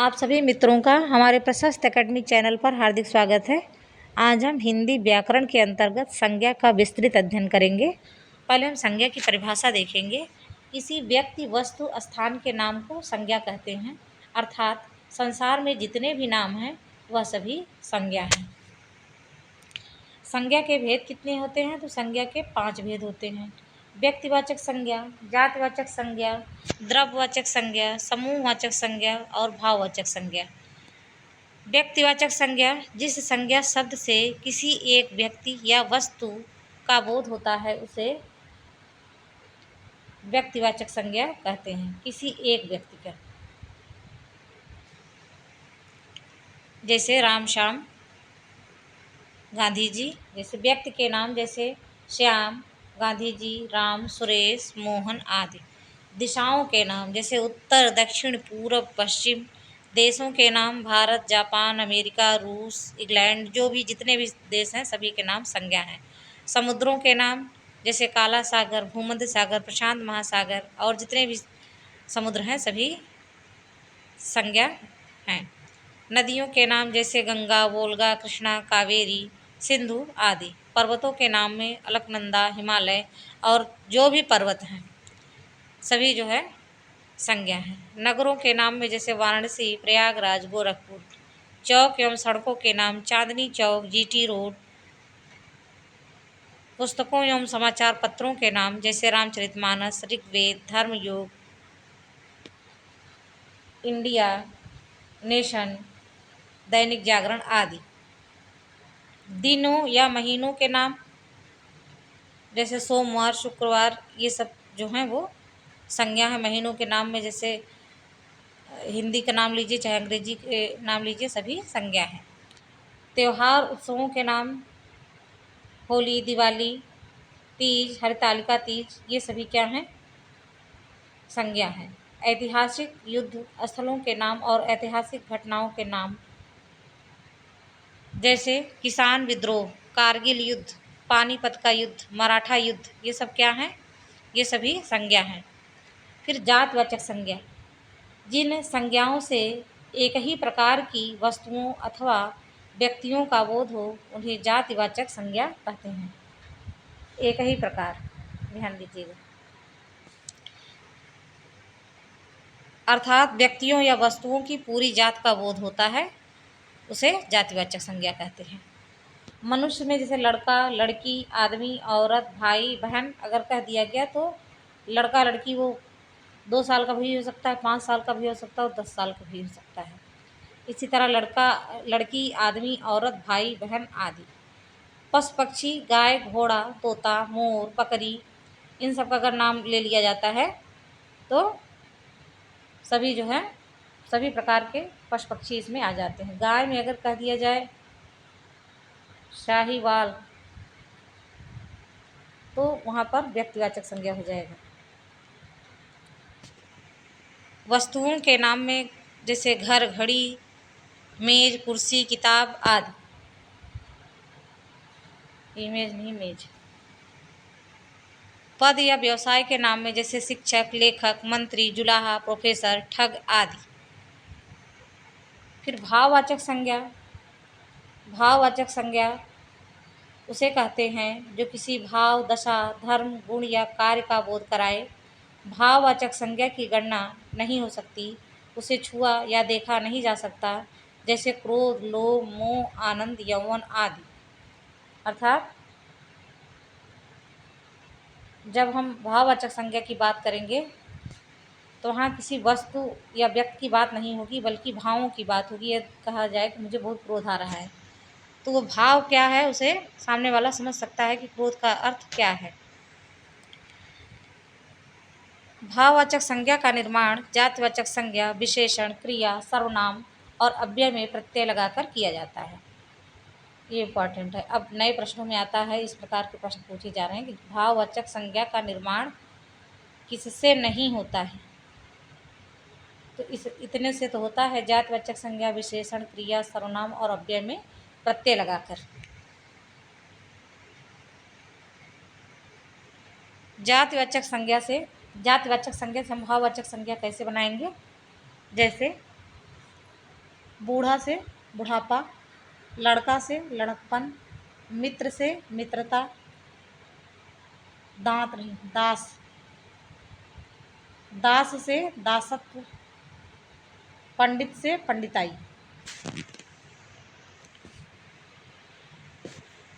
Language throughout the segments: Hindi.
आप सभी मित्रों का हमारे प्रशस्त एकेडमी चैनल पर हार्दिक स्वागत है। आज हम हिंदी व्याकरण के अंतर्गत संज्ञा का विस्तृत अध्ययन करेंगे। पहले हम संज्ञा की परिभाषा देखेंगे। किसी व्यक्ति, वस्तु, स्थान के नाम को संज्ञा कहते हैं, अर्थात संसार में जितने भी नाम हैं वह सभी संज्ञा हैं। संज्ञा के भेद कितने होते हैं? तो संज्ञा के 5 भेद होते हैं। व्यक्तिवाचक संज्ञा, जातिवाचक संज्ञा, द्रव्यवाचक संज्ञा, समूहवाचक संज्ञा और भाववाचक संज्ञा। व्यक्तिवाचक संज्ञा, जिस संज्ञा शब्द से किसी एक व्यक्ति या वस्तु का बोध होता है उसे व्यक्तिवाचक संज्ञा कहते हैं। किसी एक व्यक्ति का, जैसे राम श्याम, गांधी जी। जैसे व्यक्ति के नाम, जैसे श्याम, गांधी जी, राम, सुरेश, मोहन आदि। दिशाओं के नाम, जैसे उत्तर, दक्षिण, पूर्व, पश्चिम। देशों के नाम, भारत, जापान, अमेरिका, रूस, इंग्लैंड, जो भी जितने भी देश हैं सभी के नाम संज्ञा हैं। समुद्रों के नाम, जैसे काला सागर, भूमध्य सागर, प्रशांत महासागर और जितने भी समुद्र हैं सभी संज्ञा हैं। नदियों के नाम, जैसे गंगा, वोल्गा, कृष्णा, कावेरी, सिंधु आदि। पर्वतों के नाम में अलकनंदा, हिमालय और जो भी पर्वत हैं सभी जो है संज्ञा है। नगरों के नाम में, जैसे वाराणसी, प्रयागराज, गोरखपुर। चौक एवं सड़कों के नाम, चांदनी चौक, जीटी रोड। पुस्तकों एवं समाचार पत्रों के नाम, जैसे रामचरितमानस, ऋग्वेद, धर्मयोग, इंडिया नेशन, दैनिक जागरण आदि। दिनों या महीनों के नाम, जैसे सोमवार, शुक्रवार, ये सब जो हैं वो संज्ञा है। महीनों के नाम में जैसे हिंदी का नाम लीजिए चाहे अंग्रेजी के नाम लीजिए, सभी संज्ञा हैं। त्योहार, उत्सवों के नाम, होली, दिवाली, तीज, हरितालिका तीज, ये सभी क्या हैं? संज्ञा हैं। ऐतिहासिक युद्ध स्थलों के नाम और ऐतिहासिक घटनाओं के नाम, जैसे किसान विद्रोह, कारगिल युद्ध, पानीपत का युद्ध, मराठा युद्ध, ये सब क्या हैं? ये सभी संज्ञा हैं। फिर जातवाचक संज्ञा, जिन संज्ञाओं से एक ही प्रकार की वस्तुओं अथवा व्यक्तियों का बोध हो उन्हें जातिवाचक संज्ञा कहते हैं। एक ही प्रकार, ध्यान दीजिएगा, अर्थात व्यक्तियों या वस्तुओं की पूरी जात का बोध होता है उसे जातिवाचक संज्ञा कहते हैं। मनुष्य में जैसे लड़का, लड़की, आदमी, औरत, भाई, बहन अगर कह दिया गया तो लड़का लड़की वो 2 साल का भी हो सकता है, 5 साल का भी हो सकता है और 10 साल का भी हो सकता है। इसी तरह लड़का, लड़की, आदमी, औरत, भाई, बहन आदि। पशु पक्षी, गाय, घोड़ा, तोता, मोर, बकरी, इन सब का अगर नाम ले लिया जाता है तो सभी जो है सभी प्रकार के पशु पक्षी इसमें आ जाते हैं। गाय में अगर कह दिया जाए शाहीवाल तो वहाँ पर व्यक्तिवाचक संज्ञा हो जाएगा। वस्तुओं के नाम में, जैसे घर, घड़ी, मेज, कुर्सी, किताब आदि। इमेज नहीं, मेज। पद या व्यवसाय के नाम में, जैसे शिक्षक, लेखक, मंत्री, जुलाहा, प्रोफेसर, ठग आदि। फिर भाववाचक संज्ञा, भाववाचक संज्ञा उसे कहते हैं जो किसी भाव, दशा, धर्म, गुण या कार्य का बोध कराए। भाववाचक संज्ञा की गणना नहीं हो सकती, उसे छुआ या देखा नहीं जा सकता, जैसे क्रोध, लोभ, मोह, आनंद, यौवन आदि। अर्थात जब हम भाववाचक संज्ञा की बात करेंगे तो वहाँ किसी वस्तु या व्यक्ति की बात नहीं होगी बल्कि भावों की बात होगी। यह कहा जाए कि मुझे बहुत क्रोध आ रहा है तो वो भाव क्या है उसे सामने वाला समझ सकता है कि क्रोध का अर्थ क्या है। भाववाचक संज्ञा का निर्माण जातिवाचक संज्ञा, विशेषण, क्रिया, सर्वनाम और अव्यय में प्रत्यय लगाकर किया जाता है। ये इम्पॉर्टेंट है। अब नए प्रश्नों में आता है, इस प्रकार के प्रश्न पूछे जा रहे हैं कि भाववाचक संज्ञा का निर्माण किससे नहीं होता है? तो इस इतने से तो होता है, जातिवाचक संज्ञा, विशेषण, क्रिया, सर्वनाम और अव्यय में प्रत्यय लगाकर। जातिवाचक संज्ञा से हम भाववाचक संज्ञा कैसे बनाएंगे? जैसे बूढ़ा से बुढ़ापा, लड़का से लड़कपन, मित्र से मित्रता, दांत नहीं दास, दास से दासत्व, पंडित से पंडिताई।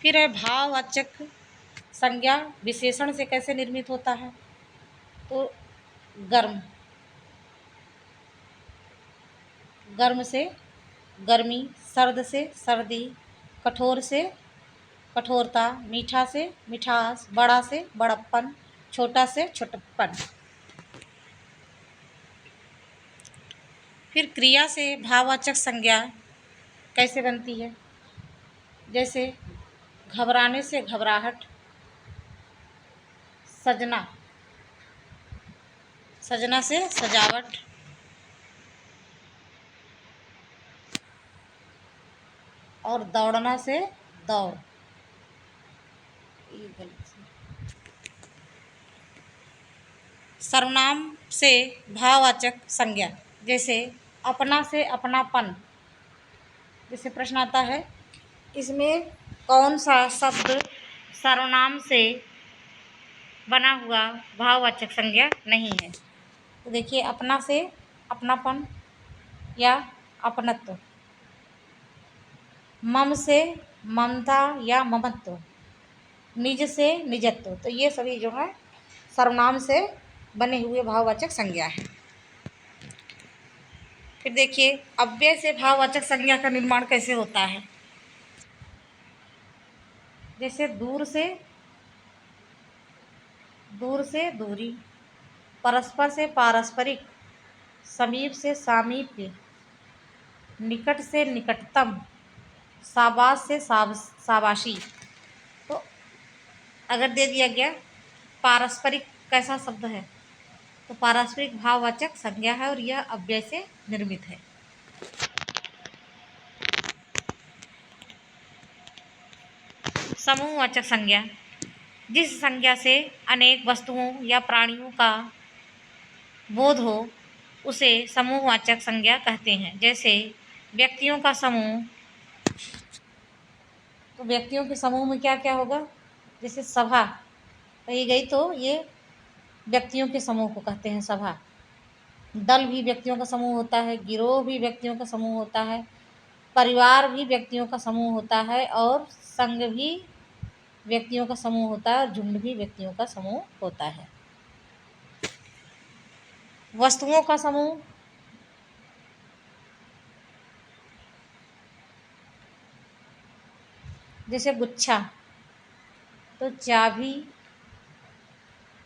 फिर है भाववाचक संज्ञा विशेषण से कैसे निर्मित होता है? तो गर्म, गर्म से गर्मी, सर्द से सर्दी, कठोर से कठोरता, मीठा से मिठास, बड़ा से बड़प्पन, छोटा से छोटप्पन। फिर क्रिया से भाववाचक संज्ञा कैसे बनती है? जैसे घबराने से घबराहट, सजना, सजना से सजावट, और दौड़ना से दौड़। ये गलत है। सर्वनाम से भाववाचक संज्ञा जैसे अपना से अपनापन। जैसे प्रश्न आता है इसमें कौन सा शब्द सर्वनाम से बना हुआ भाववाचक संज्ञा नहीं है? तो देखिए अपना से अपनापन या अपनत्व, मम से ममता या ममत्व, निज से निजत्व। तो ये सभी जो है सर्वनाम से बने हुए भाववाचक संज्ञा है। फिर देखिए अव्यय से भाववाचक संज्ञा का निर्माण कैसे होता है? जैसे दूर से दूरी, परस्पर से पारस्परिक, समीप से सामीप्य, निकट से निकटतम, शाबाश से शाबाशी। तो अगर दे दिया गया पारस्परिक कैसा शब्द है? तो पारस्परिक भाववाचक संज्ञा है और यह अव्यय से निर्मित है। समूहवाचक संज्ञा जिस संज्ञा से अनेक वस्तुओं या प्राणियों का बोध हो उसे समूहवाचक संज्ञा कहते हैं। जैसे व्यक्तियों का समूह, तो व्यक्तियों के समूह में क्या क्या होगा? जैसे सभा कही गई तो ये व्यक्तियों के समूह को कहते हैं सभा। दल भी व्यक्तियों का समूह होता है, गिरोह भी व्यक्तियों का समूह होता है, परिवार भी व्यक्तियों का समूह होता है, और संघ भी व्यक्तियों का समूह होता है, और झुंड भी व्यक्तियों का समूह होता है। वस्तुओं का समूह जैसे गुच्छा, तो चाबी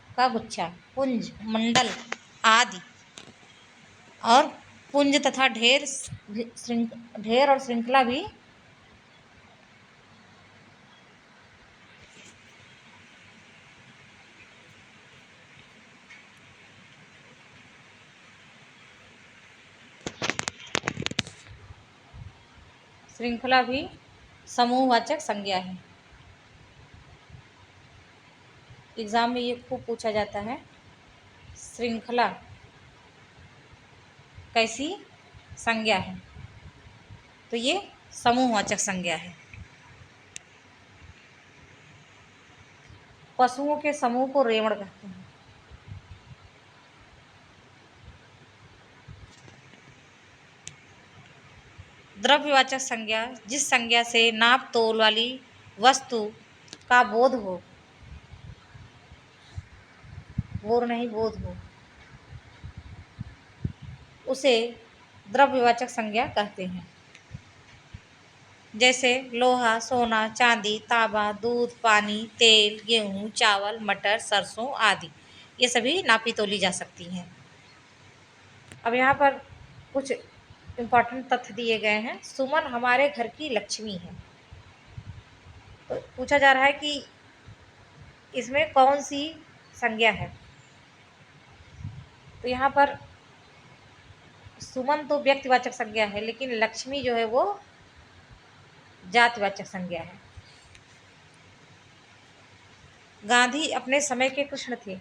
का गुच्छा, पुंज, मंडल आदि। और पुंज तथा ढेर और श्रृंखला भी समूहवाचक संज्ञा है। एग्जाम में ये खूब पूछा जाता है, श्रृंखला कैसी संज्ञा है? तो ये समूहवाचक संज्ञा है। पशुओं के समूह को रेवण कहते हैं। द्रव्यवाचक संज्ञा जिस संज्ञा से नाप तोल वाली वस्तु का बोध हो, बोर नहीं बोध हो, उसे द्रव्यवाचक संज्ञा कहते हैं। जैसे लोहा, सोना, चांदी, तांबा, दूध, पानी, तेल, गेहूँ, चावल, मटर, सरसों आदि ये सभी नापी तोली जा सकती हैं। अब यहाँ पर कुछ इम्पोर्टेंट तथ्य दिए गए हैं। सुमन हमारे घर की लक्ष्मी है। तो पूछा जा रहा है कि इसमें कौन सी संज्ञा है? तो यहाँ पर सुमन तो व्यक्तिवाचक संज्ञा है, लेकिन लक्ष्मी जो है वो जातिवाचक संज्ञा है। गांधी अपने समय के कृष्ण थे,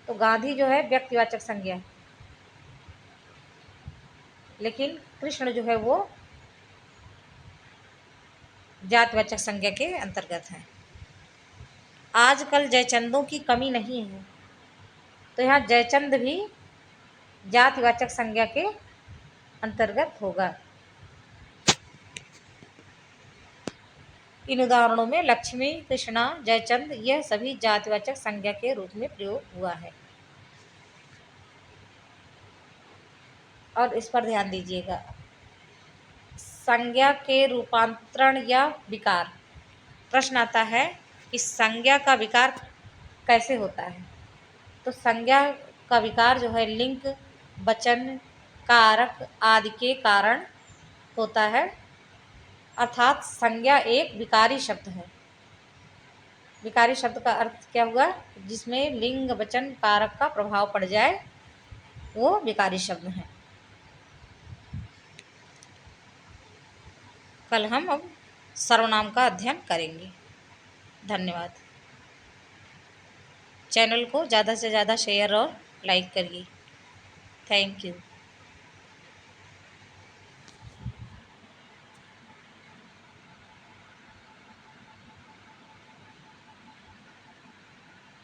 तो गांधी जो है व्यक्तिवाचक संज्ञा है। लेकिन कृष्ण जो है वो जातिवाचक संज्ञा के अंतर्गत है। आजकल जयचंदों की कमी नहीं है, तो यहाँ जयचंद भी जातिवाचक संज्ञा के अंतर्गत होगा। इन उदाहरणों में लक्ष्मी, कृष्णा, जयचंद यह सभी जातिवाचक संज्ञा के रूप में प्रयोग हुआ है। और इस पर ध्यान दीजिएगा, संज्ञा के रूपांतरण या विकार। प्रश्न आता है कि संज्ञा का विकार कैसे होता है। तो संज्ञा का विकार जो है लिंग, वचन, कारक आदि के कारण होता है, अर्थात संज्ञा एक विकारी शब्द है। विकारी शब्द का अर्थ क्या हुआ, जिसमें लिंग, वचन, कारक का प्रभाव पड़ जाए वो विकारी शब्द है। कल हम अब सर्वनाम का अध्ययन करेंगे। धन्यवाद। चैनल को ज़्यादा से ज़्यादा शेयर और लाइक करिए। Thank you.